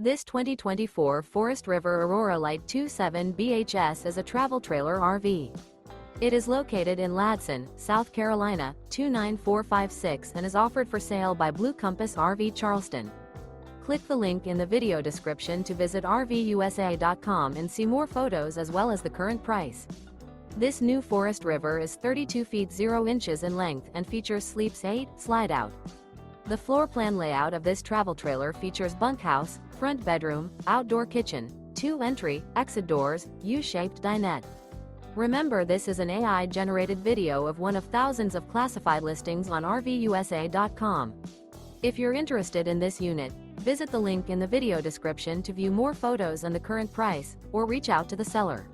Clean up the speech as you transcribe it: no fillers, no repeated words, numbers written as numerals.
This 2024 Forest River Aurora Light 27 BHS is a travel trailer RV. It is located in Ladson, South Carolina, 29456 and is offered for sale by Blue Compass RV Charleston. Click the link in the video description to visit RVUSA.com and see more photos as well as the current price. This new Forest River is 32 feet 0 inches in length and features Sleeps 8 Slideout. The floor plan layout of this travel trailer features bunkhouse, front bedroom, outdoor kitchen, 2 entry, exit doors, U-shaped dinette. Remember, this is an AI-generated video of one of thousands of classified listings on RVUSA.com. If you're interested in this unit, visit the link in the video description to view more photos and the current price, or reach out to the seller.